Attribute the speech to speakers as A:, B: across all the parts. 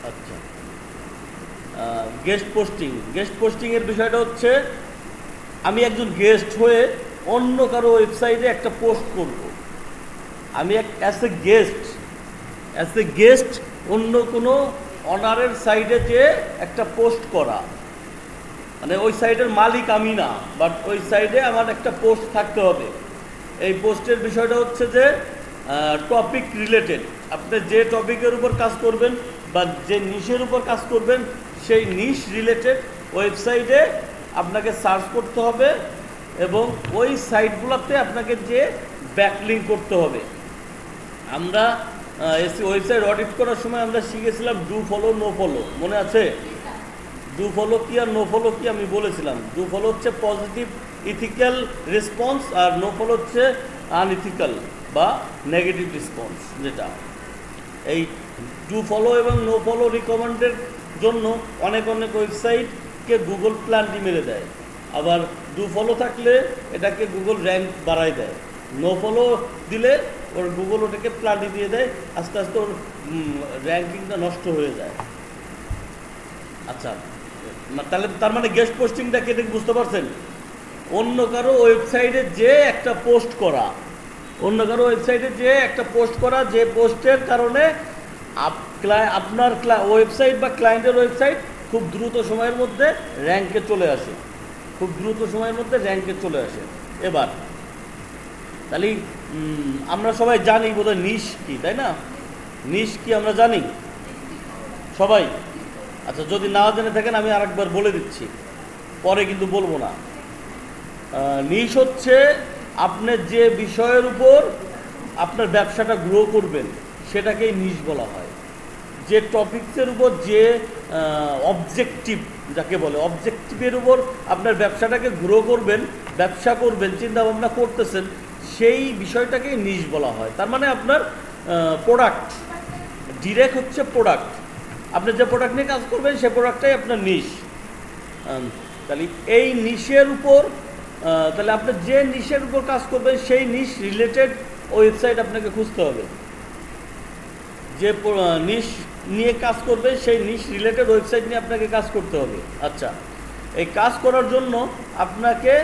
A: আচ্ছা, গেস্ট পোস্টিংয়ের বিষয়টা হচ্ছে আমি একজন গেস্ট হয়ে অন্য কারো ওয়েবসাইটে একটা পোস্ট করব। আমি অ্যাজ এ গেস্ট অন্য কোনো অনারের সাইটে যেয়ে একটা পোস্ট করা, মানে ওই সাইটের মালিক আমি না, বাট ওই সাইডে আমার একটা পোস্ট থাকতে হবে। এই পোস্টের বিষয়টা হচ্ছে যে টপিক রিলেটেড, আপনি যে টপিকের উপর কাজ করবেন বা যে নিশের উপর কাজ করবেন সেই নিশ রিলেটেড ওয়েবসাইটে আপনাকে সার্চ করতে হবে এবং ওই সাইটগুলোতে আপনাকে যে ব্যাকলিঙ্ক করতে হবে। আমরা ওয়েবসাইট অডিট করার সময় আমরা শিখেছিলাম ডু ফলো নো ফলো, মনে আছে? ডু ফলো কি আর নো ফলো কি আমি বলেছিলাম। ডু ফলো হচ্ছে পজিটিভ ইথিক্যাল রেসপন্স, আর নো ফলো হচ্ছে আনইথিক্যাল বা নেগেটিভ রেসপন্স। যেটা এই ডু ফলো এবং নো ফলো রিকমেন্ডের জন্য অনেক ওয়েবসাইটকে গুগল প্ল্যানটি মেরে দেয়, আবার ডু ফলো থাকলে এটাকে গুগল র্যাঙ্ক বাড়ায় দেয়। নো ফলো দিলে ওর গুগল ওটাকে প্ল্যানটি দিয়ে দেয়, আস্তে আস্তে ওর র্যাঙ্কিংটা নষ্ট হয়ে যায়। আচ্ছা, তাহলে তার মানে গেস্ট পোস্টিংটা কেটে বুঝতে পারছেন? অন্য কারো ওয়েবসাইটে যে একটা পোস্ট করা, যে পোস্টের কারণে আপনার ওয়েবসাইট বা ক্লায়েন্টের ওয়েবসাইট খুব দ্রুত সময়ের মধ্যে র্যাঙ্কে চলে আসে। এবার তাহলে আমরা সবাই জানি বোধহয় নিশ কি, তাই না? নিশ কি আমরা জানি সবাই? আচ্ছা, যদি না জেনে থাকেন আমি আরেকবার বলে দিচ্ছি, পরে কিন্তু বলবো না। নিশ হচ্ছে আপনি যে বিষয়ের উপর আপনার ব্যবসাটা গ্রো করবেন সেটাকেই নিশ বলা হয়। যে টপিকসের উপর যে অবজেক্টিভ, যাকে বলে অবজেক্টিভের উপর আপনার ব্যবসাটাকে গ্রো করবেন, ব্যবসা করবেন, চিন্তাভাবনা করতেছেন, সেই বিষয়টাকেই নিশ বলা হয়। তার মানে আপনার প্রোডাক্ট ডিরেক্ট হচ্ছে প্রোডাক্ট, আপনি যে প্রোডাক্ট নিয়ে কাজ করবেন সেই প্রোডাক্টটাই আপনার নিশ। তাহলে এই নিশের উপর তাহলে আপনি যে নিশের উপর কাজ করবেন সেই নিশ রিলেটেড ওয়েবসাইট আপনাকে খুঁজতে হবে। যে নিশ নিয়ে কাজ করবে সেই নিশ রিলেটেড ওয়েবসাইট নিয়ে আপনাকে কাজ করতে হবে। আচ্ছা, এই কাজ করার জন্য আপনাকে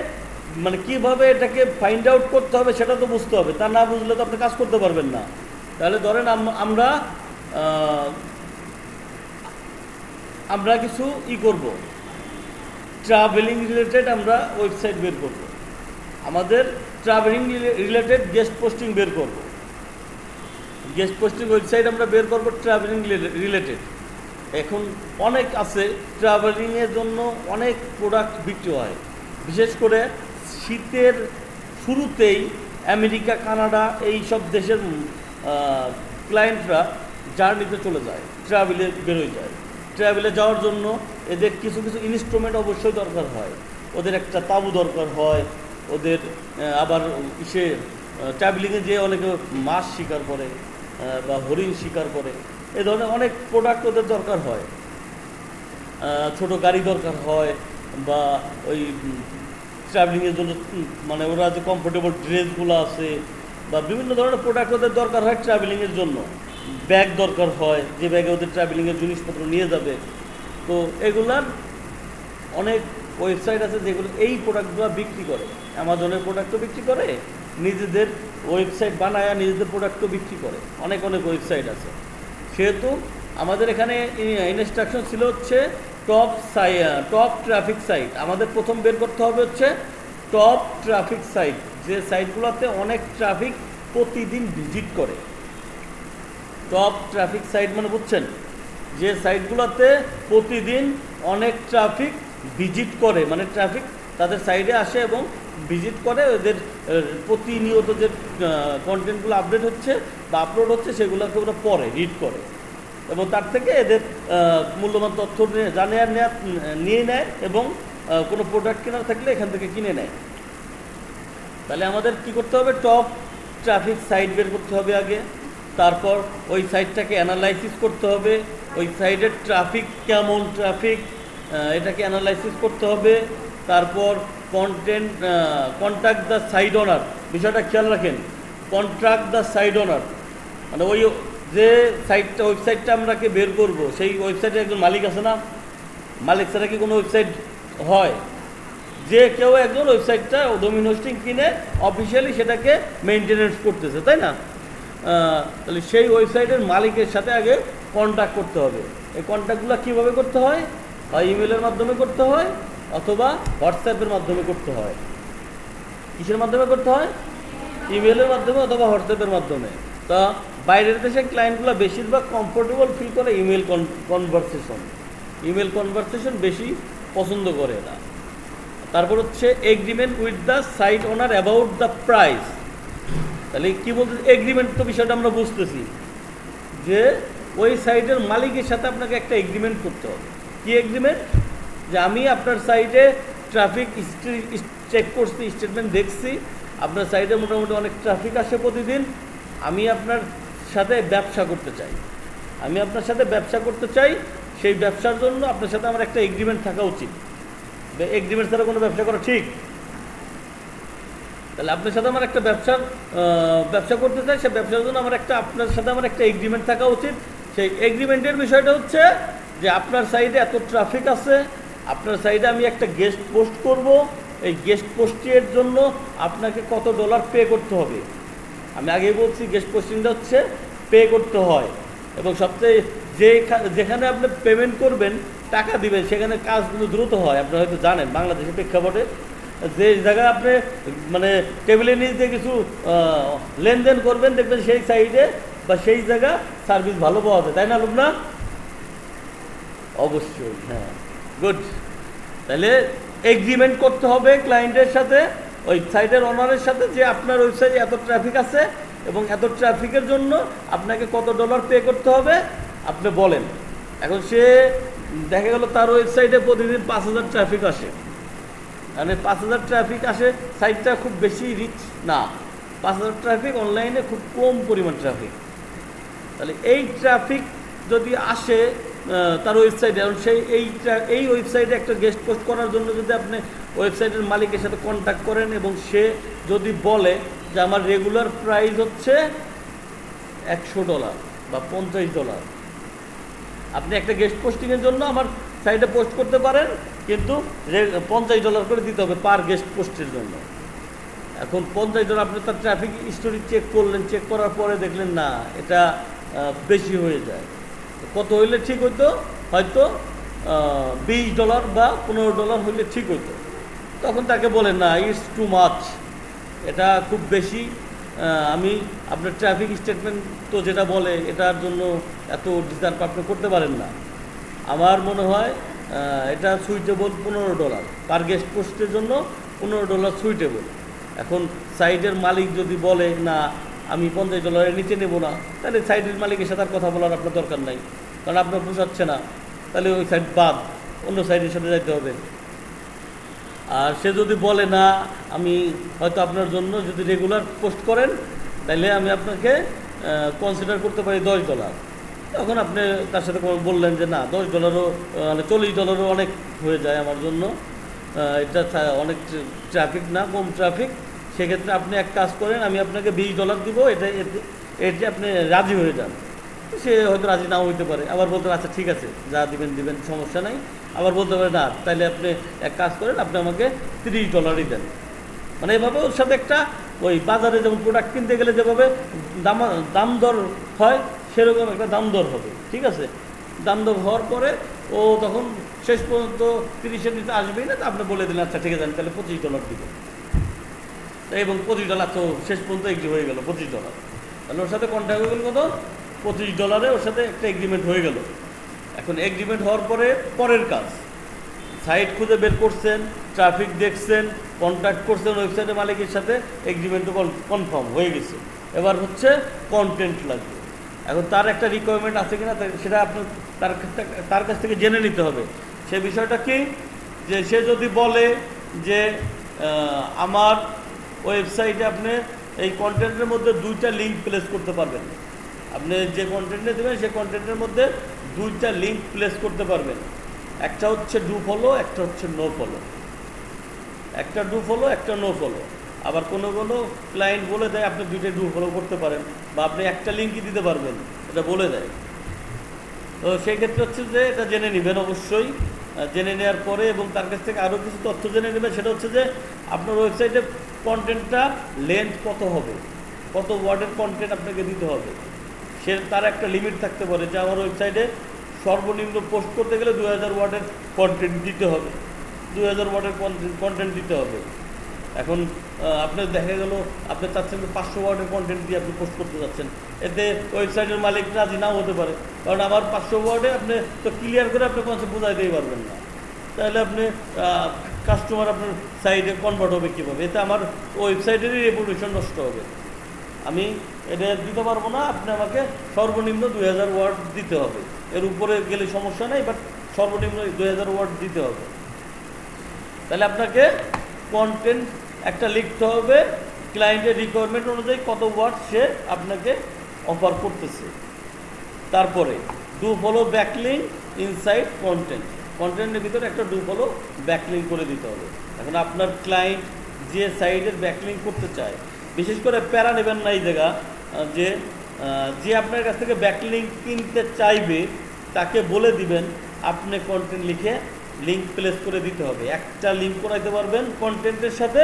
A: মানে কিভাবে এটাকে ফাইন্ড আউট করতে হবে সেটা তো বুঝতে হবে, তা না বুঝলে তো আপনি কাজ করতে পারবেন না। তাহলে ধরেন আমরা কিছু করব, ট্রাভেলিং রিলেটেড আমরা ওয়েবসাইট বের করব, আমাদের ট্রাভেলিং রিলেটেড গেস্ট পোস্টিং বের করব, গেস্ট পোস্টিং ওয়েবসাইট আমরা বের করব ট্রাভেলিং রিলেটেড। এখন অনেক আছে, ট্রাভেলিংয়ের জন্য অনেক প্রোডাক্ট বিক্রি হয়, বিশেষ করে শীতের শুরুতেই আমেরিকা, কানাডা এই সব দেশের ক্লায়েন্টরা জার্নিতে চলে যায়, ট্রাভেলে বেরোয় যায়। ট্রাভেলে যাওয়ার জন্য এদের কিছু ইনস্ট্রুমেন্ট অবশ্যই দরকার হয়, ওদের একটা তাঁবু দরকার হয়, ওদের আবার ট্রাভেলিংয়ে যে অনেকে মাছ শিকার করে বা হরিণ শিকার করে, এ ধরনের অনেক প্রোডাক্ট ওদের দরকার হয়। ছোট গাড়ি দরকার হয়, বা ওই ট্রাভেলিংয়ের জন্য মানে ওরা যে কমফোর্টেবল ড্রেসগুলো আছে, বা বিভিন্ন ধরনের প্রোডাক্ট ওদের দরকার হয় ট্রাভেলিংয়ের জন্য। ব্যাগ দরকার হয়, যে ব্যাগে ওদের ট্রাভেলিংয়ের জিনিসপত্র নিয়ে যাবে। তো এগুলার অনেক ওয়েবসাইট আছে যেগুলো এই প্রোডাক্টগুলো বিক্রি করে। অ্যামাজনের প্রোডাক্টও বিক্রি করে, নিজেদের ওয়েবসাইট বানায় নিজেদের প্রোডাক্টও বিক্রি করে, অনেক ওয়েবসাইট আছে। সেহেতু আমাদের এখানে ইনস্ট্রাকশন ছিল হচ্ছে টপ ট্রাফিক সাইট। আমাদের প্রথম বের করতে হবে হচ্ছে টপ ট্রাফিক সাইট, যে সাইটগুলোতে অনেক ট্রাফিক প্রতিদিন ভিজিট করে। টপ ট্রাফিক সাইট মানে বুঝছেন, যে সাইটগুলোতে প্রতিদিন অনেক ট্রাফিক ভিজিট করে, মানে ট্রাফিক তাদের সাইডে আসে এবং ভিজিট করে, ওদের প্রতিনিয়ত যে কন্টেন্টগুলো আপডেট হচ্ছে বা আপলোড হচ্ছে সেগুলোকে ওরা পড়ে, রিড করে, এবং তার থেকে এদের মূল্যবান তথ্য নিয়ে নেয় এবং কোনো প্রোডাক্ট কেনার থাকলে এখান থেকে কিনে নেয়। তাহলে আমাদের কি করতে হবে? টপ ট্রাফিক সাইট বের করতে হবে আগে, তারপর ওই সাইটটাকে অ্যানালাইসিস করতে হবে, ওই সাইটের ট্রাফিক কেমন ট্রাফিক এটাকে অ্যানালাইসিস করতে হবে। তারপর কন্ট্যাক্ট দ্য সাইট ওনার, বিষয়টা খেয়াল রাখেন, কন্ট্যাক্ট দ্য সাইট ওনার মানে ওই যে ওয়েবসাইটটা আমরাকে বের করব, সেই ওয়েবসাইটের একজন মালিক আছে না? মালিক ছাড়া কি কোনো ওয়েবসাইট হয়? যে কেউ একজন ওয়েবসাইটটা ডোমেইন হোস্টিং কিনে অফিসিয়ালি সেটাকে মেনটেনেন্স করতেছে, তাই না? তাহলে সেই ওয়েবসাইটের মালিকের সাথে আগে কন্ট্যাক্ট করতে হবে। এই কন্ট্যাক্টগুলো কীভাবে করতে হয়? হয় ইমেলের মাধ্যমে করতে হয়, অথবা হোয়াটসঅ্যাপের মাধ্যমে করতে হয়। কিসের মাধ্যমে করতে হয়? ইমেলের মাধ্যমে অথবা হোয়াটসঅ্যাপের মাধ্যমে। তা বাইরের দেশে ক্লায়েন্টগুলো বেশিরভাগ কমফোর্টেবল ফিল করে ইমেল কনভারসেশন বেশি পছন্দ করে এরা। তারপর হচ্ছে agreement with the site owner about the price. তাহলে কী বলতে, এগ্রিমেন্ট তো বিষয়টা আমরা বুঝতেছি যে ওই সাইটের মালিকের সাথে আপনাকে একটা এগ্রিমেন্ট করতে হবে। কি এগ্রিমেন্ট? যে আমি আপনার সাইটে ট্রাফিক চেক করছি, স্টেটমেন্ট দেখছি, আপনার সাইটে মোটামুটি অনেক ট্রাফিক আসে প্রতিদিন, আমি আপনার সাথে ব্যবসা করতে চাই, সেই ব্যবসার জন্য আপনার সাথে আমার একটা এগ্রিমেন্ট থাকা উচিত। এগ্রিমেন্ট ছাড়া কোনো ব্যবসা করা ঠিক? তাহলে আপনার সাথে আমার একটা ব্যবসা করতে চাই, সেই ব্যবসার জন্য আপনার সাথে আমার একটা এগ্রিমেন্ট থাকা উচিত। সেই এগ্রিমেন্টের বিষয়টা হচ্ছে যে আপনার সাইটে এত ট্রাফিক আছে, আপনার সাইটে আমি একটা গেস্ট পোস্ট করব, এই গেস্ট পোস্টের জন্য আপনাকে কত ডলার পে করতে হবে। আমি আগেই বলছি গেস্ট পোস্টিংটা হচ্ছে পে করতে হয়, এবং সবচেয়ে যেখানে আপনি পেমেন্ট করবেন, টাকা দিবেন, সেখানে কাজগুলো দ্রুত হয়। আপনি হয়তো জানেন বাংলাদেশের প্রেক্ষাপটে যে জায়গায় আপনি মানে টেবিলের নিচ দিয়ে কিছু লেনদেন করবেন, দেখবেন সেই সাইডে বা সেই জায়গা সার্ভিস ভালো পাওয়া যায়, তাই না লোকনা? অবশ্যই, হ্যাঁ, গুড। তাহলে এগ্রিমেন্ট করতে হবে ক্লায়েন্টের সাথে, ওই সাইটের ওনারের সাথে, যে আপনার ওয়েবসাইটে এত ট্রাফিক আছে এবং এত ট্রাফিকের জন্য আপনাকে কত ডলার পে করতে হবে আপনি বলেন। এখন সে দেখা গেল তার ওয়েবসাইটে প্রতিদিন 5000 ট্রাফিক আসে, মানে 5000 ট্রাফিক আসে, সাইটটা খুব বেশি রিচ না, 5000 ট্রাফিক, অনলাইনে খুব কম পরিমাণ ট্রাফিক। তাহলে এই ট্রাফিক যদি আসে তার ওয়েবসাইটে, এবং এই ওয়েবসাইটে একটা গেস্ট পোস্ট করার জন্য যদি আপনি ওয়েবসাইটের মালিকের সাথে কন্ট্যাক্ট করেন, এবং সে যদি বলে যে আমার রেগুলার প্রাইস হচ্ছে $100 বা $50, আপনি একটা গেস্ট পোস্টিংয়ের জন্য আমার সাইটে পোস্ট করতে পারেন, কিন্তু $50 করে দিতে হবে পার গেস্ট পোস্টের জন্য। এখন $50 আপনি তার ট্রাফিক হিস্টোরি চেক করলেন, চেক করার পরে দেখলেন না, এটা বেশি হয়ে যায়। কত হইলে ঠিক হইতো? হয়তো $20 বা $15 হইলে ঠিক হইতো। তখন তাকে বলেন না, ইটস টু মাচ, এটা খুব বেশি, আমি আপনার ট্রাফিক স্টেটমেন্ট তো যেটা বলে এটার জন্য এত ডিজার্ভ আপনি করতে পারেন না। আমার মনে হয় এটা সুইটেবল $15 পার গেস্ট পোস্টের জন্য, $15 সুইটেবল। এখন সাইটের মালিক যদি বলে না আমি $50 নিচে নেব না, তাহলে সাইটের মালিকের সাথে আর কথা বলার আপনার দরকার নাই, কারণ আপনার পোষাচ্ছে না, তাহলে ওই সাইট বাদ, অন্য সাইটের সাথে যাইতে হবে। আর সে যদি বলে না, আমি হয়তো আপনার জন্য যদি রেগুলার পোস্ট করেন, তাহলে আমি আপনাকে কনসিডার করতে পারি $10, তখন আপনি তার সাথে বললেন যে না, $10 মানে $40 অনেক হয়ে যায় আমার জন্য, এটা অনেক ট্রাফিক না, কম ট্রাফিক, সেক্ষেত্রে আপনি এক কাজ করেন, আমি আপনাকে $20 দিব, এতে আপনি রাজি হয়ে যান। সে হয়তো রাজি নাও হইতে পারে, আবার বলতে পারে আচ্ছা ঠিক আছে, যা দিবেন সমস্যা নাই, আবার বলতে পারে না, তাইলে আপনি এক কাজ করেন, আপনি আমাকে $30 দেন। মানে এভাবে ওর সাথে একটা ওই বাজারে যেমন প্রোডাক্ট কিনতে গেলে যেভাবে দাম দর হয়, সেরকম একটা দাম দর হবে, ঠিক আছে? দাম দর হওয়ার পরে ও তখন শেষ পর্যন্ত 30-এর নিচে আসবেই না, তো আপনি বলে দিলেন আচ্ছা ঠিক আছে, আমি তাহলে $25 দিব, এবং $25 তো শেষ পর্যন্ত এগ্রি হয়ে গেল $25। তাহলে ওর সাথে কন্ট্যাক্ট হয়ে গেল কত? $25, ওর সাথে একটা এগ্রিমেন্ট হয়ে গেল। এখন এগ্রিমেন্ট হওয়ার পরে পরের কাজ, সাইট খুঁজে বের করছেন, ট্রাফিক দেখছেন, কন্ট্যাক্ট করছেন ওয়েবসাইটের মালিকের সাথে, এগ্রিমেন্টও কনফার্ম হয়ে গেছে। এবার হচ্ছে কন্টেন্ট লাগবে। এখন তার একটা রিকোয়ারমেন্ট আছে কিনা সেটা আপনার তার কাছ থেকে জেনে নিতে হবে। সে বিষয়টা কি, যে সে যদি বলে যে আমার ওয়েবসাইটে আপনি এই কন্টেন্টের মধ্যে 2টা লিঙ্ক প্লেস করতে পারবেন, আপনি যে কন্টেন্টে দেবেন সেই কন্টেন্টের মধ্যে 2টা লিঙ্ক প্লেস করতে পারবেন, একটা হচ্ছে ডু ফলো, একটা হচ্ছে নো ফলো, একটা ডু ফলো, একটা নো ফলো। আবার কোনো ক্লায়েন্ট বলে দেয় আপনি 2টা ডু ফলো করতে পারেন, বা আপনি একটা লিঙ্কই দিতে পারবেন, এটা বলে দেয়। তো সেই ক্ষেত্রে হচ্ছে যে এটা জেনে নেবেন অবশ্যই, জেনে নেওয়ার পরে এবং তার কাছ থেকে আরও কিছু তথ্য জেনে নেবেন। সেটা হচ্ছে যে আপনার ওয়েবসাইটে কন্টেন্টটা লেন্থ কত হবে, কত ওয়ার্ডের কন্টেন্ট আপনাকে দিতে হবে। তার একটা লিমিট থাকতে পারে যে আমার ওয়েবসাইটে সর্বনিম্ন পোস্ট করতে গেলে 2000 ওয়ার্ডের কন্টেন্ট দিতে হবে, 2000 ওয়ার্ডের কন্টেন্ট দিতে হবে। এখন আপনার দেখা গেল আপনি চাচ্ছেন যে 500 ওয়ার্ডের কন্টেন্ট দিয়ে আপনি পোস্ট করতে যাচ্ছেন, এতে ওয়েবসাইটের মালিক রাজি নাও হতে পারে, কারণ আমার 500 ওয়ার্ডে আপনি তো ক্লিয়ার করে আপনি কোনো বোঝাইতেই পারবেন না। তাহলে আপনি কাস্টমার আপনার সাইটে কনভার্ট হবে কীভাবে? এতে আমার ওয়েবসাইটেরই রেপুটেশন নষ্ট হবে। আমি এটা দিতে পারবো না, আপনি আমাকে সর্বনিম্ন 2000 ওয়ার্ড দিতে হবে। এর উপরে গেলে সমস্যা নেই, বাট সর্বনিম্ন 2000 ওয়ার্ড দিতে হবে। তাহলে আপনাকে কন্টেন্ট একটা লিখতে হবে ক্লায়েন্টের রিকোয়ারমেন্ট অনুযায়ী কত ওয়ার্ড সে আপনাকে অফার করতেছে। তারপরে do follow backlink inside content, কন্টেন্টের ভিতরে একটা ডু ফলো ব্যাকলিং করে দিতে হবে। এখন আপনার ক্লায়েন্ট যে সাইটের ব্যাকলিং করতে চায়, বিশেষ করে প্যারা নেবেন না এই জায়গা, যে আপনার কাছ থেকে ব্যাকলিং কিনতে চাইবে তাকে বলে দিবেন আপনি কন্টেন্ট লিখে লিঙ্ক প্লেস করে দিতে হবে। একটা লিঙ্ক করাইতে পারবেন কন্টেন্টের সাথে,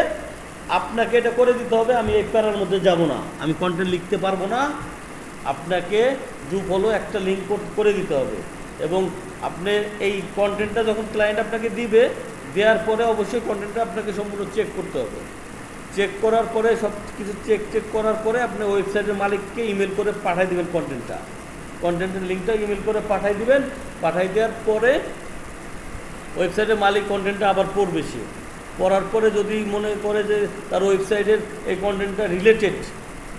A: আপনাকে এটা করে দিতে হবে। আমি এই প্যারার মধ্যে যাব না, আমি কন্টেন্ট লিখতে পারবো না, আপনাকে ডু ফলো একটা লিঙ্ক করে দিতে হবে। এবং আপনি এই কন্টেন্টটা যখন ক্লায়েন্ট আপনাকে দিবে, দেওয়ার পরে অবশ্যই কন্টেন্টটা আপনাকে সম্পূর্ণ চেক করতে হবে। চেক করার পরে সব কিছু চেক করার পরে আপনি ওয়েবসাইটের মালিককে ইমেল করে পাঠিয়ে দেবেন কন্টেন্টের লিঙ্কটা ইমেল করে পাঠিয়ে দিবেন। পাঠিয়ে দেওয়ার পরে ওয়েবসাইটের মালিক কন্টেন্টটা আবার পড়বে। সে পড়ার পরে যদি মনে করে যে তার ওয়েবসাইটের এই কন্টেন্টটা রিলেটেড,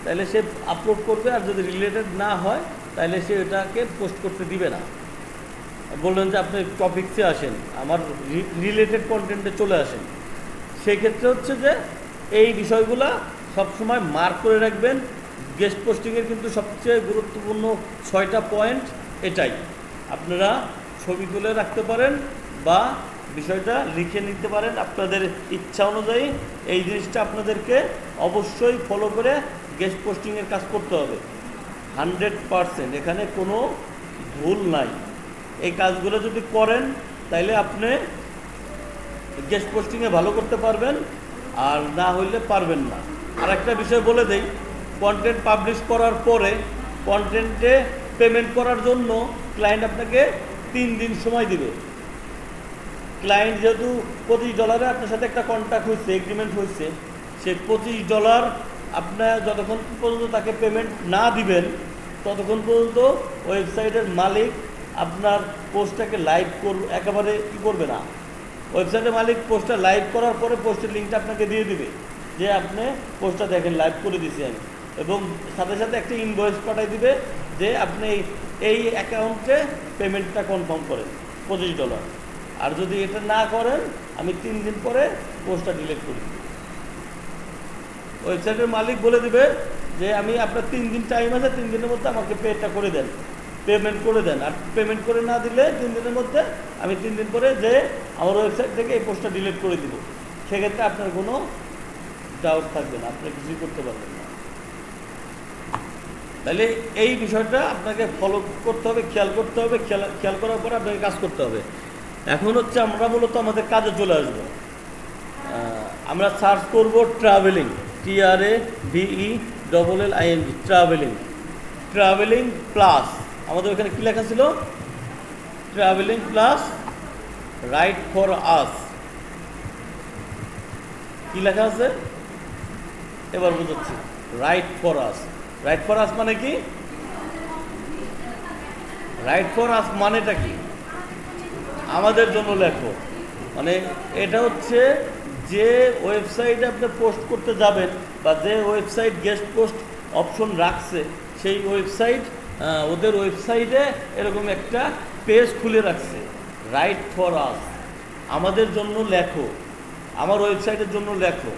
A: তাহলে সে আপলোড করবে, আর যদি রিলেটেড না হয় তাহলে সে এটাকে পোস্ট করতে দিবে না। বললেন যে আপনি টপিকসে আসেন, আমার রিলেটেড কন্টেন্টে চলে আসেন। সেই ক্ষেত্রে হচ্ছে যে এই বিষয়গুলো সবসময় মার্ক করে রাখবেন। গেস্ট পোস্টিংয়ের কিন্তু সবচেয়ে গুরুত্বপূর্ণ 6টা পয়েন্ট এটাই। আপনারা ছবি তুলে রাখতে পারেন বা বিষয়টা লিখে নিতে পারেন আপনাদের ইচ্ছা অনুযায়ী। এই জিনিসটা আপনাদেরকে অবশ্যই ফলো করে গেস্ট পোস্টিংয়ের কাজ করতে হবে। 100% এখানে কোনো ভুল নাই। এই কাজগুলো যদি করেন তাইলে আপনি গেস্ট পোস্টিংয়ে ভালো করতে পারবেন, আর না হইলে পারবেন না। আর একটা বিষয় বলে দেই, কন্টেন্ট পাবলিশ করার পরে কন্টেন্টে পেমেন্ট করার জন্য ক্লায়েন্ট আপনাকে 3 দিন সময় দিবে। ক্লায়েন্ট যেহেতু $25 আপনার সাথে একটা কন্ট্রাক্ট হয়েছে, এগ্রিমেন্ট হয়েছে, সে $25 আপনার যতক্ষণ পর্যন্ত তাকে পেমেন্ট না দিবেন ততক্ষণ পর্যন্ত ওয়েবসাইটের মালিক আপনার পোস্টটাকে লাইভ একেবারে করবে না। ওয়েবসাইটের মালিক পোস্টটা লাইভ করার পরে পোস্টের লিঙ্কটা আপনাকে দিয়ে দিবে যে আপনি পোস্টটা দেখেন লাইভ করে দিছি আমি, এবং সাথে সাথে একটা ইনভয়েস পাঠিয়ে দিবে যে আপনি এই অ্যাকাউন্টে পেমেন্টটা কনফার্ম করেন $25। আর যদি এটা না করেন আমি 3 দিন পরে পোস্টটা ডিলিট করে দিই। ওয়েবসাইটের মালিক বলে দিবে যে আমি আপনার 3 দিন টাইম আছে, 3 দিনের মধ্যে আমাকে পেমেন্ট করে দেন। আর পেমেন্ট করে না দিলে 3 দিনের মধ্যে আমি 3 দিন পরে যে আমার ওয়েবসাইট থেকে এই পোস্টটা ডিলিট করে দিব। সেক্ষেত্রে আপনার কোনো ডাউট থাকবে না, আপনি কিছুই করতে পারবেন না। তাহলে এই বিষয়টা আপনাকে ফলো করতে হবে, খেয়াল করতে হবে। খেয়াল করার পরে আপনাকে কাজ করতে হবে। এখন হচ্ছে আমরা মূলত আমাদের কাজে চলে আসবো। আমরা সার্চ করব ট্রাভেলিং, TRAVELLING, ট্রাভেলিং প্লাস আমাদের ওখানে কী লেখা ছিল? Travelling plus right for us. কী লেখা আছে এবার বুঝাচ্ছি। রাইট ফর আস মানে কি? রাইট ফর আস মানেটা কি? আমাদের জন্য লেখো। মানে এটা হচ্ছে যে ওয়েবসাইটে আপনি পোস্ট করতে যাবেন বা যে ওয়েবসাইট গেস্ট পোস্ট অপশন রাখছে, সেই ওয়েবসাইট ওদের ওয়েবসাইটে এরকম একটা পেজ খুলে রাখছে, রাইট ফর আস, আমাদের জন্য লেখো, আমার ওয়েবসাইটের জন্য লেখো।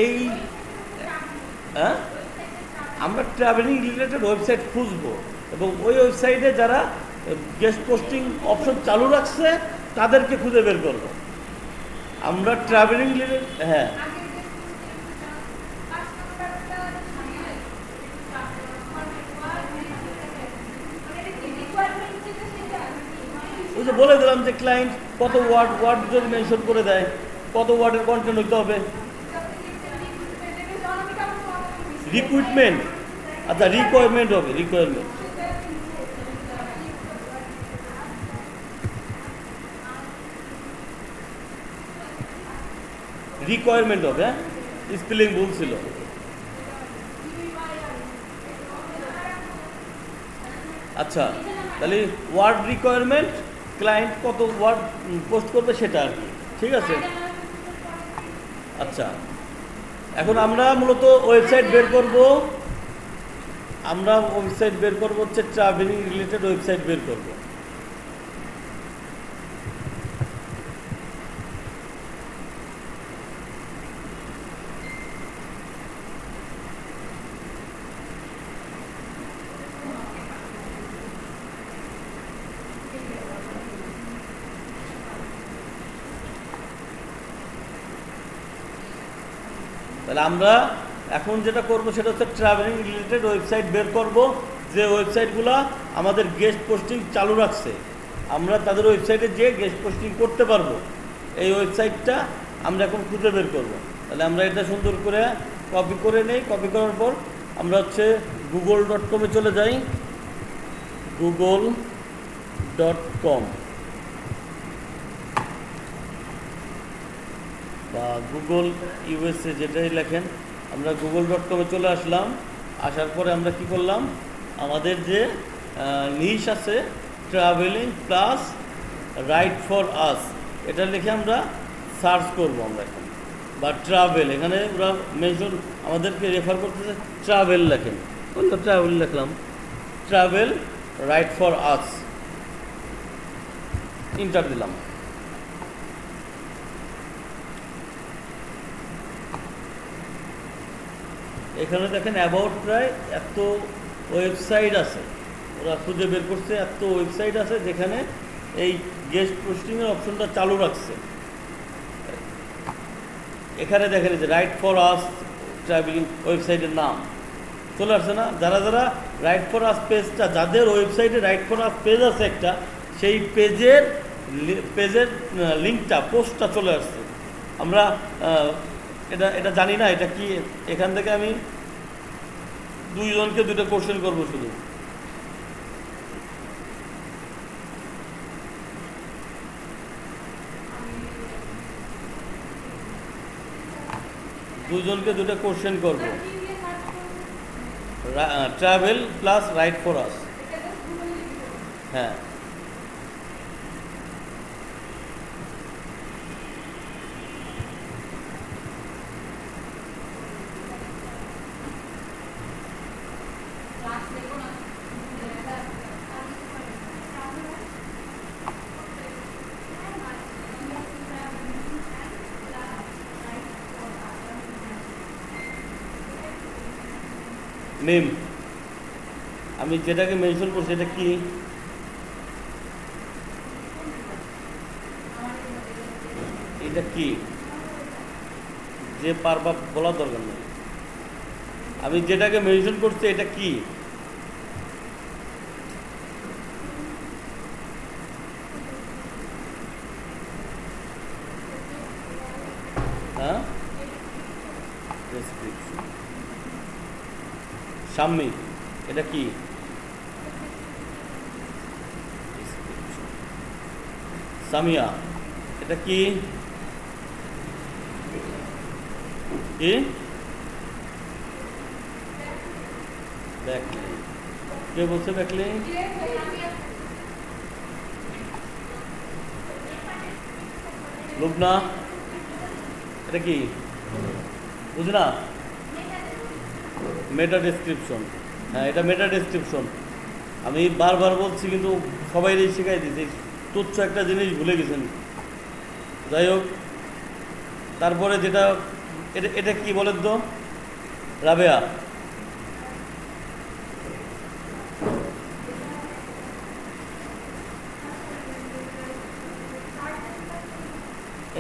A: এই আমরা ট্রাভেলিং রিলেটেড ওয়েবসাইট খুঁজবো এবং ওই ওয়েবসাইটে যারা গেস্ট পোস্টিং অপশন চালু রাখছে তাদেরকে খুঁজে বের করবো। আমরা ট্রাভেলিং রিলেটেড ওই যে বলে দিলাম যে ক্লায়েন্ট কত ওয়ার্ড যদি মেনশন করে দেয়, কত ওয়ার্ডের কন্টেন্ট হইতে হবে। রিক্রুটমেন্ট, আচ্ছা রিকোয়ারমেন্ট হবে, রিকোয়ারমেন্ট। রিকোয়ারমেন্ট হবে, হ্যাঁ, স্পেলিং ভুল ছিল। আচ্ছা, তাহলে ওয়ার্ড রিকোয়ারমেন্ট, ক্লায়েন্ট কত ওয়ার্ড পোস্ট করবে সেটা আর কি, ঠিক আছে। আচ্ছা, এখন আমরা মূলত ওয়েবসাইট বের করব, হচ্ছে ট্রাভেলিং রিলেটেড ওয়েবসাইট বের করব। তাহলে আমরা এখন যেটা করব সেটা হচ্ছে ট্রাভেলিং রিলেটেড ওয়েবসাইট বের করব, যে ওয়েবসাইটগুলো আমাদের গেস্ট পোস্টিং চালু রাখছে, আমরা তাদের ওয়েবসাইটে যেয়ে গেস্ট পোস্টিং করতে পারবো। এই ওয়েবসাইটটা আমরা এখন খুঁজে বের করব। তাহলে আমরা এটা সুন্দর করে কপি করে নেই, কপি করার পর আমরা হচ্ছে google.com-এ চলে যাই। google.com বা গুগল ইউএসএ যেটাই লেখেন, আমরা google.com-এ চলে আসলাম। আসার পরে আমরা কি করলাম, আমাদের যে নিশ আছে ট্রাভেলিং প্লাস রাইট ফর আস, এটা লিখে আমরা সার্চ করব আমরা এখন, বা ট্রাভেল, এখানে ওরা মেনশন আমাদেরকে রেফার করতেছে ট্রাভেল লেখেন, তো ট্রাভেল লিখলাম, travel right for us, inter দিলাম। এখানে দেখেন অ্যাবাউট প্রায় এত ওয়েবসাইট আছে, ওরা খুঁজে বের করছে এত ওয়েবসাইট আছে যেখানে এই গেস্ট পোস্টিংয়ের অপশনটা চালু রাখছে। এখানে দেখেন যে রাইট ফর আস ট্রাভেলিং ওয়েবসাইটের নাম চলে আসছে না। যারা যারা রাইট ফর আস পেজটা, যাদের ওয়েবসাইটে রাইট ফর আস পেজ আছে একটা, সেই পেজের লিঙ্কটা, পোস্টটা চলে আসছে। আমরা এটা জানি না এটা কি। এখান থেকে আমি দুইজনকে দুটো কোশ্চেন করবো শুধু। দুইজনকে দুটো কোশ্চেন করবো, ট্রাভেল প্লাস রাইট ফর আস। হ্যাঁ, নেম, আমি যেটাকে মেনশন করছি এটা কি? এটা কি যে পারবা বলার দরকার নেই। আমি যেটাকে মেনশন করছি এটা কি? হ্যাঁ, ডেসক্রিপশন। সাম্মি, এটা কি? সামিয়া, এটা কি? কি? ব্যাকলিঙ্ক। কে বলছে ব্যাকলিঙ্ক? লুবনা, এটা কি? বুঝ না? মেটা ডেসক্রিপশন। হ্যাঁ, এটা মেটা ডেসক্রিপশন। আমি বারবার বলছি কিন্তু সবাই শিখাই দিচ্ছি, তুচ্ছ একটা জিনিস ভুলে গেছেন। যাই হোক, তারপরে যেটা এটা কি বলেন তো রাবেয়া?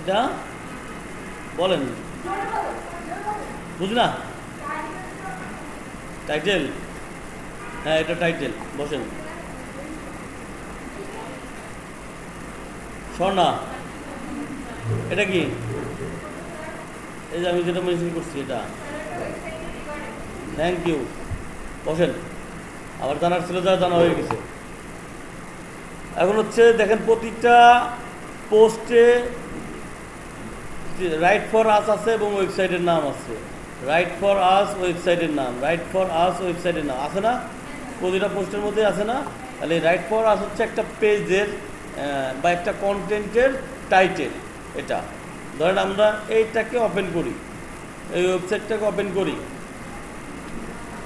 A: এটা বলেন, বুঝ না? টাইটেল। হ্যাঁ, এটা টাইটেল। বসেন। সোনা, এটা কি? এই যে আমি যেটা মেনশন করছি এটা। থ্যাংক ইউ, বসেন। আবার জানার ছিল, যা জানা হয়ে গেছে। এখন হচ্ছে দেখেন প্রতিটা পোস্টে রাইট ফর আস আছে এবং ওয়েবসাইটের নাম আছে। রাইট ফর আস ওয়েবসাইটের নাম, রাইট ফর আস ওয়েবসাইটের নাম আছে না? প্রতিটা পোস্টের মধ্যে আছে না? তাহলে রাইট ফর আস হচ্ছে একটা পেজের বা একটা কন্টেন্টের টাইটেল। এটা ধরেন আমরা এইটাকে ওপেন করি, এই ওয়েবসাইটটাকে ওপেন করি।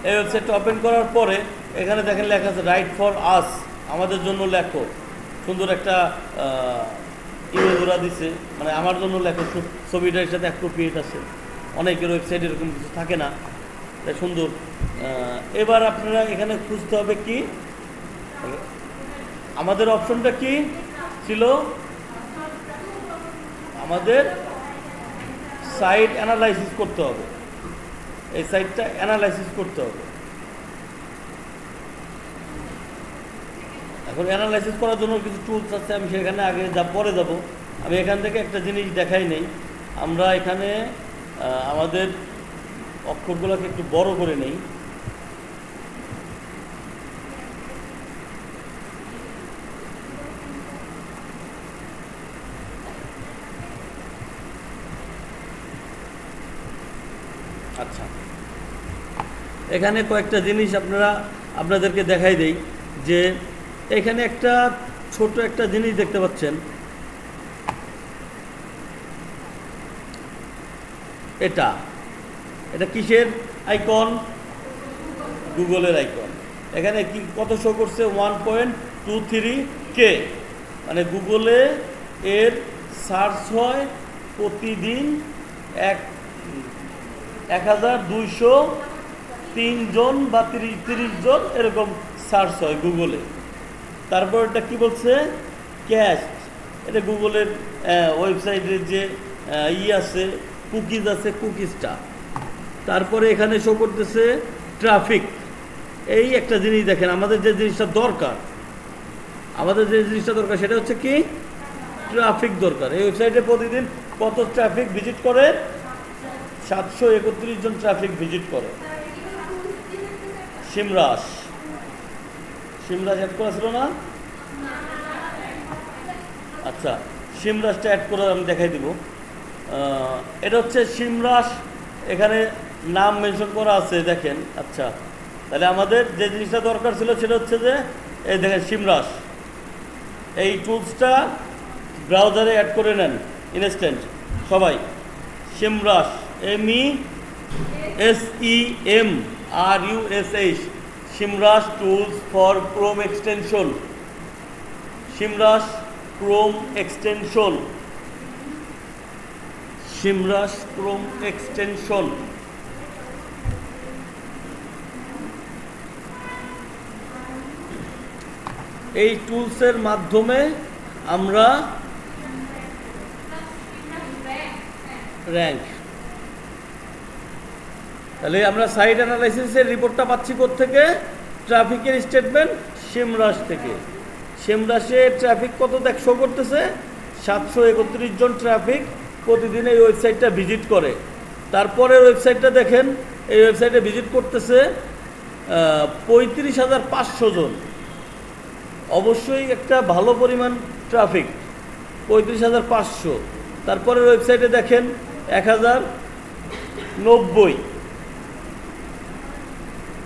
A: এই ওয়েবসাইটটা ওপেন করার পরে এখানে দেখেন লেখা আছে রাইট ফর আস, আমাদের জন্য লেখো। সুন্দর একটা ইমেজ ওরা দিছে, মানে আমার জন্য লেখো, ছবিটার সাথে অ্যাপ্রোপ্রিয়েট আছে। অনেকের ওয়েবসাইট এরকম কিছু থাকে না, তাই সুন্দর। এবার আপনারা এখানে খুঁজতে হবে কি, আমাদের অপশনটা কি ছিল? আমাদের সাইট অ্যানালাইসিস করতে হবে, এই সাইটটা অ্যানালাইসিস করতে হবে। এখন অ্যানালাইসিস করার জন্য কিছু টুলস আছে, আমি সেখানে আগে পরে যাব। আমি এখান থেকে একটা জিনিস দেখাই নেই। আমরা এখানে আমাদের অক্ষরগুলোকে একটু বড় করে নেই। আচ্ছা, এখানে কয়েকটা জিনিস আপনাদেরকে দেখাই দেই। যে এখানে একটা ছোট একটা জিনিস দেখতে পাচ্ছেন, এটা কিসের আইকন? গুগলের আইকন। এখানে কি কত শো করছে? 1.23K। মানে গুগলে এর সার্চ হয় প্রতিদিন 1203 জন বা 30 জন এরকম সার্চ হয় গুগলে। তারপর এটা কি বলছে? ক্যাশ। এটা গুগলের ওয়েবসাইটের যে আছে, কুকিজ আছে, কুকিজটা। তারপরে এখানে শো করতেছে ট্রাফিক। এই একটা জিনিস দেখেন, আমাদের যে জিনিসটা দরকার, সেটা হচ্ছে কি? ট্রাফিক দরকার। এই ওয়েবসাইটে প্রতিদিন কত ট্রাফিক ভিজিট করে? 731 জন ট্রাফিক ভিজিট করে। সিমরাস অ্যাড করা ছিল না? আচ্ছা, সিমরাসটা অ্যাড করে আমি দেখাই দিব। এটা হচ্ছে সিমরাস, এখানে নাম মেনশন করা আছে দেখেন। আচ্ছা, তাহলে আমাদের যে জিনিসটা দরকার ছিল সেটা হচ্ছে যে এই দেখেন সিমরাস। এই টুলসটা ব্রাউজারে অ্যাড করে নেন ইনস্ট্যান্ট সবাই। Semrush, MESEMRUSH, Semrush tools for Chrome extension. Semrush Chrome extension, Semrush Chrome extension. এই টুলসের মাধ্যমে আমরা র্যাঙ্ক, তাহলে আমরা সাইট অ্যানালাইসিসের রিপোর্টটা পাচ্ছি কোত্থেকে? ট্রাফিকের স্টেটমেন্ট সিমরাস থেকে। সিমরাসে ট্রাফিক কত শো করতেছে? 731 জন ট্রাফিক প্রতিদিন এই ওয়েবসাইটটা ভিজিট করে। তারপরে ওয়েবসাইটটা দেখেন, এই ওয়েবসাইটে ভিজিট করতেছে 35,500 জন। অবশ্যই একটা ভালো পরিমাণ ট্রাফিক, 35,500। তারপরে ওয়েবসাইটে দেখেন 1090।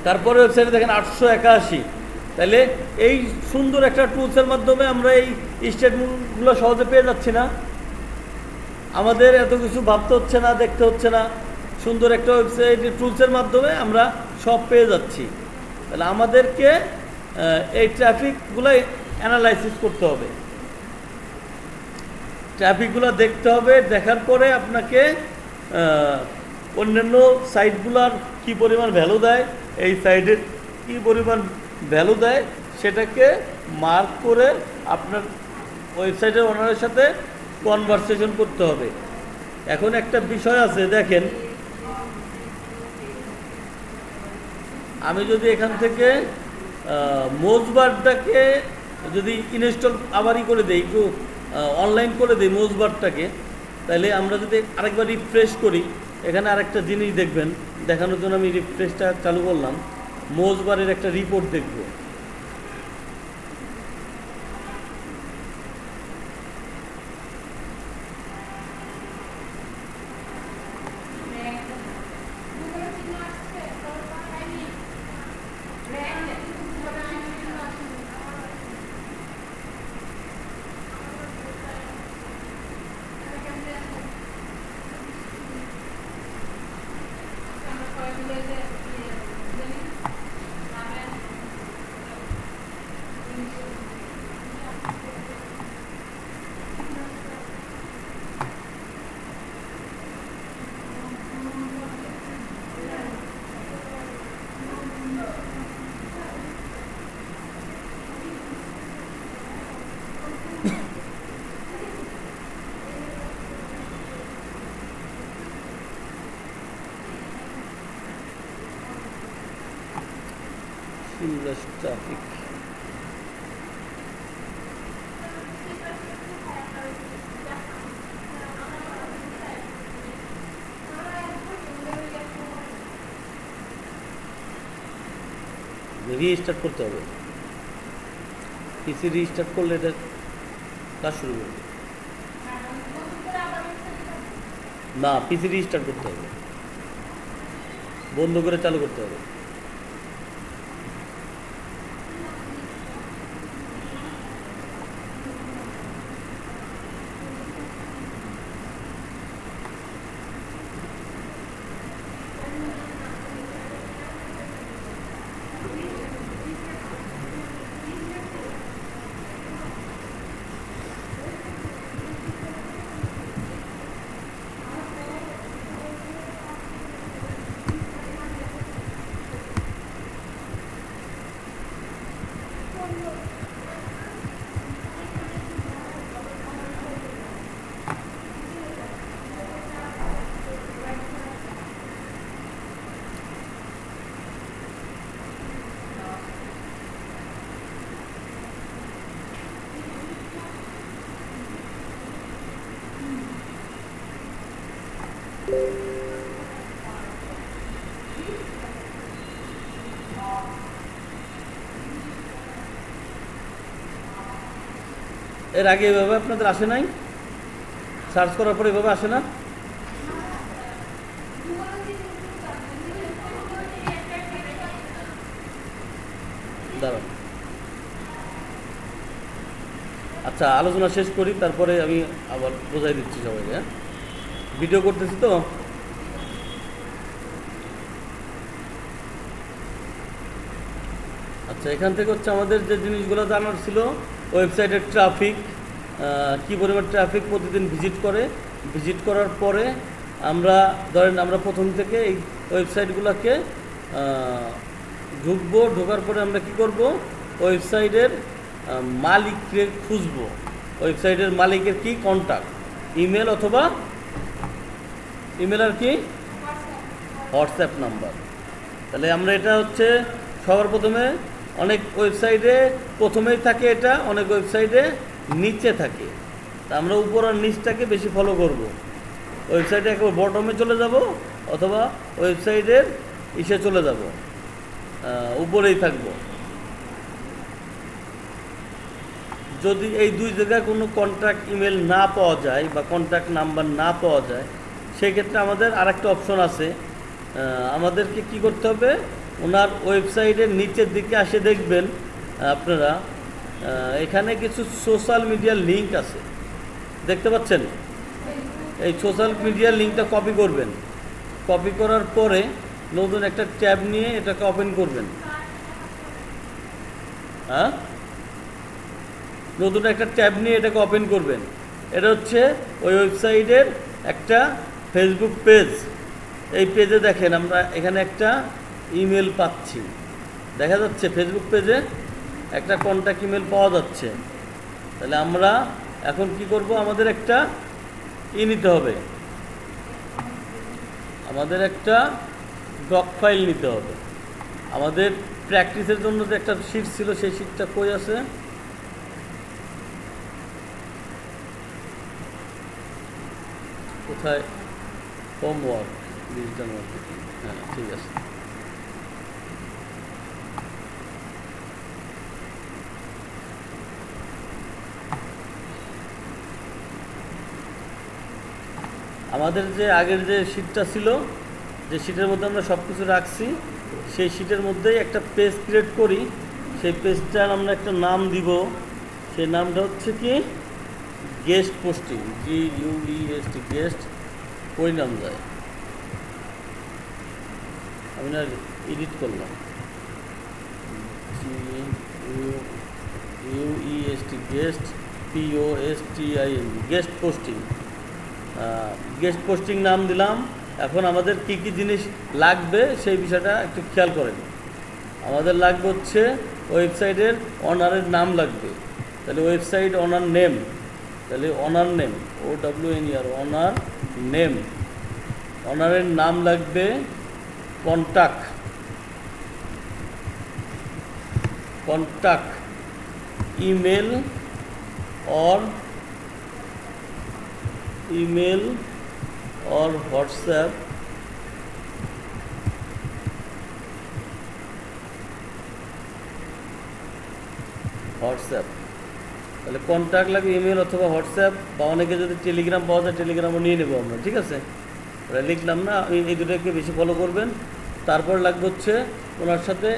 A: তারপরে ওয়েবসাইটে দেখেন 881। তাহলে এই সুন্দর একটা টুলসের মাধ্যমে আমরা এই স্টেটমেন্টগুলো সহজে পেয়ে যাচ্ছি না? আমাদের এত কিছু ভাবতে হচ্ছে না, দেখতে হচ্ছে না। সুন্দর একটা ওয়েবসাইট টুলসের মাধ্যমে আমরা সব পেয়ে যাচ্ছি। তাহলে আমাদেরকে এই ট্রাফিকগুলো অ্যানালাইসিস করতে হবে, ট্রাফিকগুলো দেখতে হবে। দেখার পরে আপনাকে অন্যান্য সাইটগুলোর কী পরিমাণ ভ্যালু দেয়, এই সাইটের কী পরিমাণ ভ্যালু দেয়, সেটাকে মার্ক করে আপনার ওয়েবসাইটের ওনারের সাথে কনভারসেশন করতে হবে। এখন একটা বিষয় আছে দেখেন, আমি যদি এখান থেকে মোজবারটাকে যদি ইনস্টল আবারই করে দেই, একটু অনলাইন করে দিই মোজবারটাকে, তাহলে আমরা যদি আরেকবার রিফ্রেশ করি, এখানে আরেকটা জিনিস দেখবেন, দেখানোর জন্য আমি রিফ্রেশটা চালু করলাম, মোজবারের একটা রিপোর্ট দেখব। ট্রাফিক রিস্টার্ট করতে হবে, পিসি রিস্টার্ট করলে এটা কাজ শুরু করবে না, পিসি রিস্টার্ট করতে হবে, বন্ধ করে চালু করতে হবে। এর আগে এভাবে আপনাদের আসে নাই? সার্চ করার পরে এভাবে আসে না? দাঁড়ান, আচ্ছা আলোচনা শেষ করি, তারপরে আমি আবার বোঝাই দিচ্ছি সবাইকে। হ্যাঁ, ভিডিও করতেছি তো। আচ্ছা, এখান থেকে হচ্ছে আমাদের যে জিনিসগুলো জানার ছিল, ওয়েবসাইটের ট্রাফিক, কী পরিমাণ ট্রাফিক প্রতিদিন ভিজিট করে, ভিজিট করার পরে আমরা ধরেন আমরা প্রথম থেকে এই ওয়েবসাইটগুলোকে ঢুকবো, ঢোকার পরে আমরা কি করব, ওয়েবসাইটের মালিককে খুঁজবো, ওয়েবসাইটের মালিকের কি কন্ট্যাক্ট, ইমেল অথবা ইমেল আর কি হোয়াটসঅ্যাপ নাম্বার। তাহলে আমরা এটা হচ্ছে সবার প্রথমে, অনেক ওয়েবসাইটে প্রথমেই থাকে এটা, অনেক ওয়েবসাইটে নিচে থাকে, তা আমরা উপর আর নিচটাকে বেশি ফলো করব। ওয়েবসাইটে একেবারে বটমে চলে যাব অথবা ওয়েবসাইটের ইসে চলে যাব, উপরেই থাকব। যদি এই দুই জায়গায় কোনো কন্ট্যাক্ট ইমেল না পাওয়া যায় বা কন্ট্যাক্ট নাম্বার না পাওয়া যায়, সেক্ষেত্রে আমাদের আরেকটা অপশন আছে, আমাদেরকে কি করতে হবে, ওনার ওয়েবসাইটের নিচের দিকে আসে দেখবেন আপনারা, এখানে কিছু সোশ্যাল মিডিয়ার লিঙ্ক আছে, দেখতে পাচ্ছেন? এই সোশ্যাল মিডিয়ার লিঙ্কটা কপি করবেন, কপি করার পরে নতুন একটা ট্যাব নিয়ে এটাকে ওপেন করবেন। হ্যাঁ, নতুন একটা ট্যাব নিয়ে এটাকে ওপেন করবেন। এটা হচ্ছে ওই ওয়েবসাইটের একটা ফেসবুক পেজ। এই পেজে দেখেন আমরা এখানে একটা ইমেল পাচ্ছি, দেখা যাচ্ছে ফেসবুক পেজে একটা কন্ট্যাক্ট ইমেল পাওয়া যাচ্ছে। তাহলে আমরা এখন কি করব, আমাদের একটা নিতে হবে, আমাদের একটা ডক ফাইল নিতে হবে। আমাদের প্র্যাকটিসের জন্য যে একটা শিট ছিল, সেই শিটটা কই আছে, কোথায়? হোমওয়ার্ক, ডিজিটাল মার্কেটিং, হ্যাঁ ঠিক আছে। আমাদের যে আগের যে শিটটা ছিল, যে শিটের মধ্যে আমরা সব কিছু রাখছি, সেই শিটের মধ্যেই একটা পেজ ক্রিয়েট করি। সেই পেজটার আমরা একটা নাম দিব। সেই নামটা হচ্ছে কি গেস্ট পোস্টিং, GUEST, গেস্ট। ওই নাম যায়, আমি না এডিট করলাম, GUEST, guest, POSTING, guest posting. Guest posting নাম দিলাম। এখন আমাদের কি কি জিনিস লাগবে সেই বিষয়টা একটু খেয়াল করেন। আমাদের লাগবে হচ্ছে ওয়েবসাইটের অনারের নাম লাগবে, তাহলে ওয়েবসাইট অনার নেম, তাহলে owner name, OWNER, owner name. অনারের নাম লাগবে। কন্ট্যাক্ট, ইমেল or WhatsApp, তাহলে কন্ট্যাক্ট লাগবে, ইমেল অথবা হোয়াটসঅ্যাপ, বা অনেকে যদি টেলিগ্রাম পাওয়া যায় টেলিগ্রামও নিয়ে নেবো আমরা, ঠিক আছে। ওটা লিখলাম না, এই দুটোকে বেশি ফলো করবেন। তারপর লাগবে হচ্ছে ওনার সাথে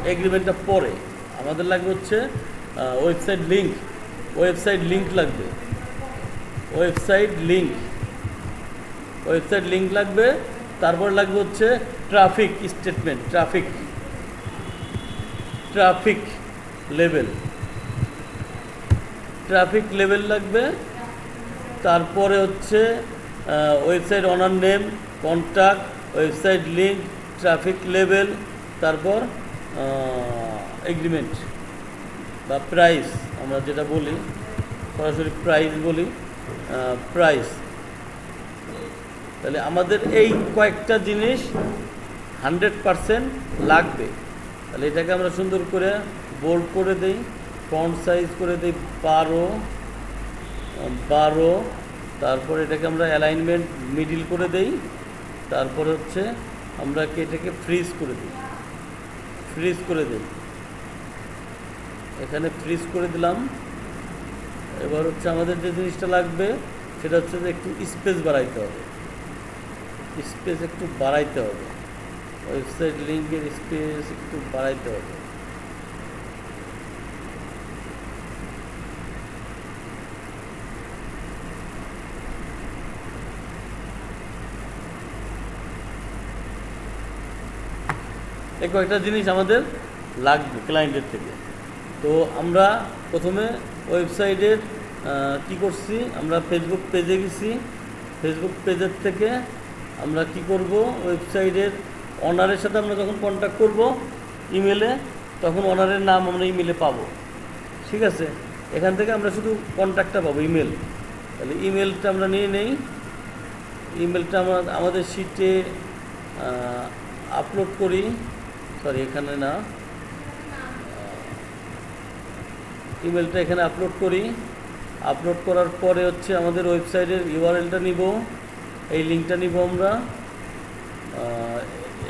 A: এগ্রিমেন্টটা পরে আমাদের লাগবে হচ্ছে ওয়েবসাইট লিঙ্ক লাগবে, ওয়েবসাইট লিঙ্ক লাগবে। তারপর লাগবে হচ্ছে ট্রাফিক স্টেটমেন্ট, ট্রাফিক লেভেল লাগবে। তারপরে হচ্ছে website owner name, contact, website link, traffic level, তারপর এগ্রিমেন্ট বা প্রাইস, আমরা যেটা বলি সরাসরি প্রাইস। তাহলে আমাদের এই কয়েকটা জিনিস 100% লাগবে। তাহলে এটাকে আমরা সুন্দর করে বোল্ড করে দিই, ফন্ট সাইজ করে দিই 12। তারপর এটাকে আমরা অ্যালাইনমেন্ট মিডিল করে দেই। তারপর হচ্ছে আমরা এটাকে ফ্রিজ করে দিই, এখানে ফ্রিজ করে দিলাম। এবার হচ্ছে আমাদের যে জিনিসটা লাগবে সেটা হচ্ছে যে একটু স্পেস বাড়াইতে হবে, ওয়েবসাইট লিঙ্কের স্পেস একটু বাড়াইতে হবে। এই কয়েকটা জিনিস আমাদের লাগবে ক্লায়েন্টের থেকে। তো আমরা প্রথমে ওয়েবসাইটের কি করছি, আমরা ফেসবুক পেজে গেছি। ফেসবুক পেজের থেকে আমরা কি করব, ওয়েবসাইটের অনারের সাথে আমরা যখন কন্ট্যাক্ট করব ইমেলে, তখন অনারের নাম আমরা ইমেলে পাবো, ঠিক আছে। এখান থেকে আমরা শুধু কন্ট্যাক্টটা পাবো, ইমেল। তাহলে ইমেলটা আমরা নিয়ে নেই। ইমেলটা আমরা আমাদের শিটে আপলোড করি, এখানে না, ইমেলটা এখানে আপলোড করি। আপলোড করার পরে হচ্ছে আমাদের ওয়েবসাইটের ইউআরএলটা নিব, এই লিঙ্কটা নিব আমরা।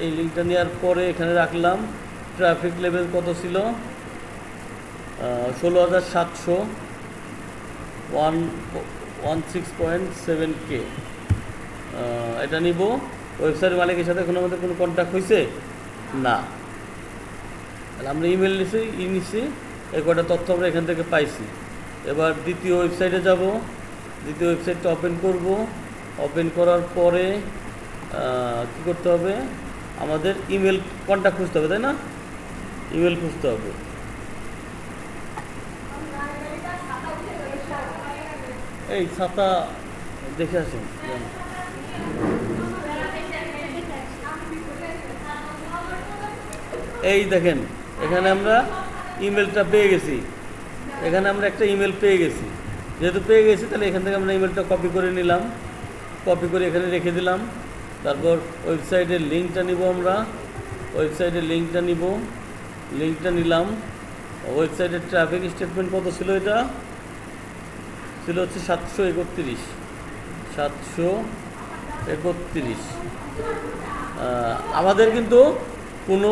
A: এই লিঙ্কটা নেওয়ার পরে এখানে রাখলাম। ট্রাফিক লেভেল কত ছিল, 16,700, 16.7K। এটা নিব। ওয়েবসাইট মালিকের সাথে এখন আমাদের কোনো কন্ট্যাক্ট হয়েছে না, তাহলে আমরা ইমেল নিছি, এই কটা তথ্য আমরা এখান থেকে পাইছি। এবার দ্বিতীয় ওয়েবসাইটে যাব, দ্বিতীয় ওয়েবসাইটটা ওপেন করব। ওপেন করার পরে কী করতে হবে, আমাদের ইমেল কন্ট্যাক্ট খুঁজতে হবে, তাই না? ইমেল খুঁজতে হবে। এই ছাতা দেখে আসুন। এই দেখেন, এখানে আমরা ইমেলটা পেয়ে গেছি, এখানে আমরা একটা ইমেল পেয়ে গেছি। যেহেতু পেয়ে গেছি, তাহলে এখান থেকে আমরা ইমেলটা কপি করে নিলাম, কপি করে এখানে রেখে দিলাম। তারপর ওয়েবসাইটের লিঙ্কটা নিব আমরা, লিঙ্কটা নিলাম। ওয়েবসাইটের ট্রাফিক স্টেটমেন্ট কত ছিল? এটা ছিল হচ্ছে 731। আমাদের কিন্তু কোনো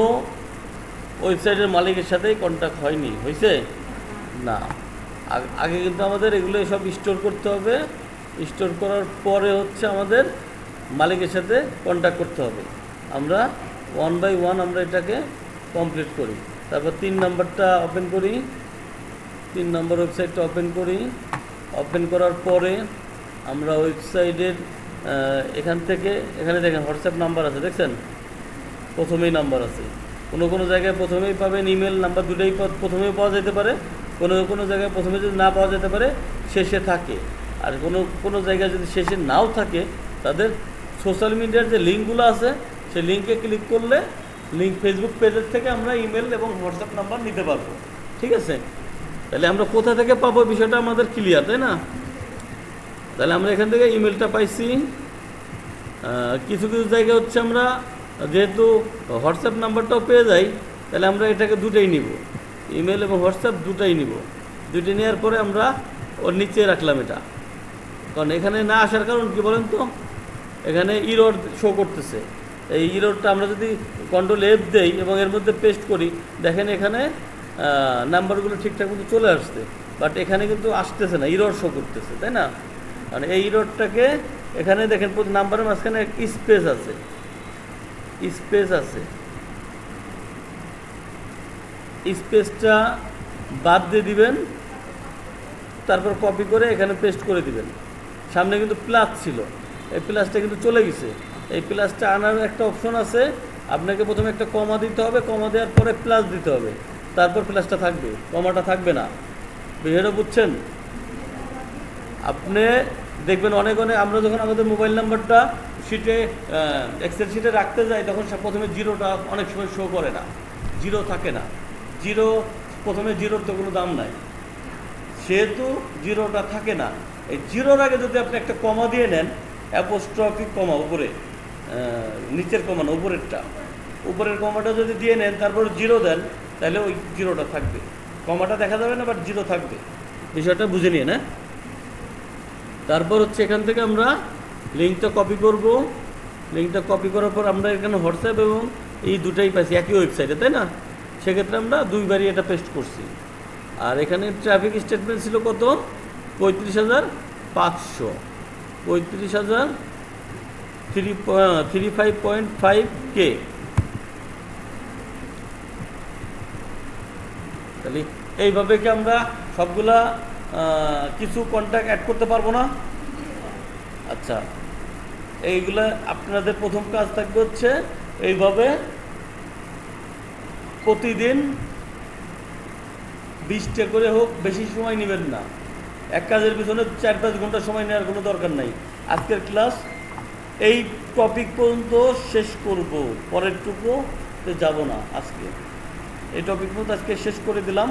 A: ওয়েবসাইটের মালিকের সাথেই কন্ট্যাক্ট হয়নি, হয়েছে না। আগে কিন্তু আমাদের এগুলো সব স্টোর করতে হবে। স্টোর করার পরে হচ্ছে আমাদের মালিকের সাথে কন্ট্যাক্ট করতে হবে। আমরা 1 বাই 1 আমরা এটাকে কমপ্লিট করি। তারপর 3 নাম্বারটা ওপেন করি। 3 নম্বর ওয়েবসাইটটা ওপেন করি। ওপেন করার পরে আমরা ওয়েবসাইটের এখান থেকে এখানে দেখেন হোয়াটসঅ্যাপ নাম্বার আছে, দেখছেন? প্রথমেই নাম্বার আছে। কোনো জায়গায় প্রথমেই পাবেন, ইমেল নাম্বার দুটোই প্রথমেই পাওয়া যেতে পারে। কোনো জায়গায় প্রথমে যদি না পাওয়া যেতে পারে, শেষে থাকে। আর কোনো জায়গায় যদি শেষে নাও থাকে, তাদের সোশ্যাল মিডিয়ার যে লিঙ্কগুলো আছে সেই লিঙ্কে ক্লিক করলে ফেসবুক পেজের থেকে আমরা ইমেল এবং হোয়াটসঅ্যাপ নাম্বার নিতে পারবো। ঠিক আছে? তাহলে আমরা কোথা থেকে পাবো বিষয়টা আমাদের ক্লিয়ার, তাই না? তাহলে আমরা এখান থেকে ইমেলটা পাইছি। কিছু জায়গায় হচ্ছে আমরা যেহেতু হোয়াটসঅ্যাপ নাম্বারটাও পেয়ে যাই, তাহলে আমরা এটাকে দুটোই নিব, ইমেল এবং হোয়াটসঅ্যাপ দুটোই নিব। দুটো নেওয়ার পরে আমরা ওর নিচে রাখলাম এটা। কারণ এখানে না আসার কারণ কি বলেন তো? এখানে ইরর শো করতেছে। এই ইররটা আমরা যদি কন্ট্রোল F দেই এবং এর মধ্যে পেস্ট করি, দেখেন এখানে নাম্বারগুলো ঠিকঠাক মতো চলে আসছে, বাট এখানে কিন্তু আসতেছে না, ইরর শো করতেছে, তাই না? মানে এই ইররটাকে এখানে দেখেন প্রতি নাম্বারের মাঝখানে স্পেস আছে, স্পেসটা বাদ দিয়ে দিবেন। তারপর কপি করে এখানে পেস্ট করে দিবেন। সামনে কিন্তু প্লাস ছিল, এই প্লাসটা কিন্তু চলে গেছে। এই প্লাসটা আনার একটা অপশন আছে। আপনাকে প্রথমে একটা কমা দিতে হবে, কমা দেওয়ার পরে প্লাস দিতে হবে, তারপর প্লাসটা থাকবে, কমাটা থাকবে না। বিষয়টা বুঝছেন? আপনি দেখবেন অনেক আমরা যখন আমাদের মোবাইল নাম্বারটা শিটে এক্সেল শিটে রাখতে যাই, তখন প্রথমে জিরোটা অনেক সময় শো করে না, জিরো থাকে না। প্রথমে জিরোর তো কোনো দাম নাই, সেহেতু জিরোটা থাকে না। এই জিরোর আগে যদি আপনি একটা কমা দিয়ে নেন, অ্যাপোস্ট্রফি কমা, উপরে নিচের কমা না, উপরের কমাটা যদি দিয়ে নেন, তারপর জিরো দেন, তাহলে ওই জিরোটা থাকবে। কমাটা দেখা যাবে না, বাট জিরো থাকবে। বিষয়টা বুঝে নিয়ে না। তারপর হচ্ছে এখান থেকে আমরা লিঙ্কটা কপি করব। লিঙ্কটা কপি করার পর আমরা এখানে হোয়াটসঅ্যাপ এবং এই দুটাই পাইছি একই ওয়েবসাইটে, তাই না? সেক্ষেত্রে আমরা দুইবারই এটা পেস্ট করছি। আর এখানে ট্রাফিক স্টেটমেন্ট ছিল কত? 35,500, 35,335.5K। তাহলে এইভাবে কি আমরা সবগুলা কিছু কন্ট্যাক্ট অ্যাড করতে পারবো না? আচ্ছা, এইগুলা আপনাদের প্রথম কাজ থাকবে হচ্ছে এইভাবে প্রতিদিন 20টা করে হোক, বেশি সময় নেবেন না। এক কাজের পিছনে 4-5 ঘন্টা সময় নেওয়ার কোনো দরকার নাই। আজকের ক্লাস এই টপিক পর্যন্ত শেষ করব, পরেরটুকুতে যাব না। আজকে এই টপিক পর্যন্ত আজকে শেষ করে দিলাম।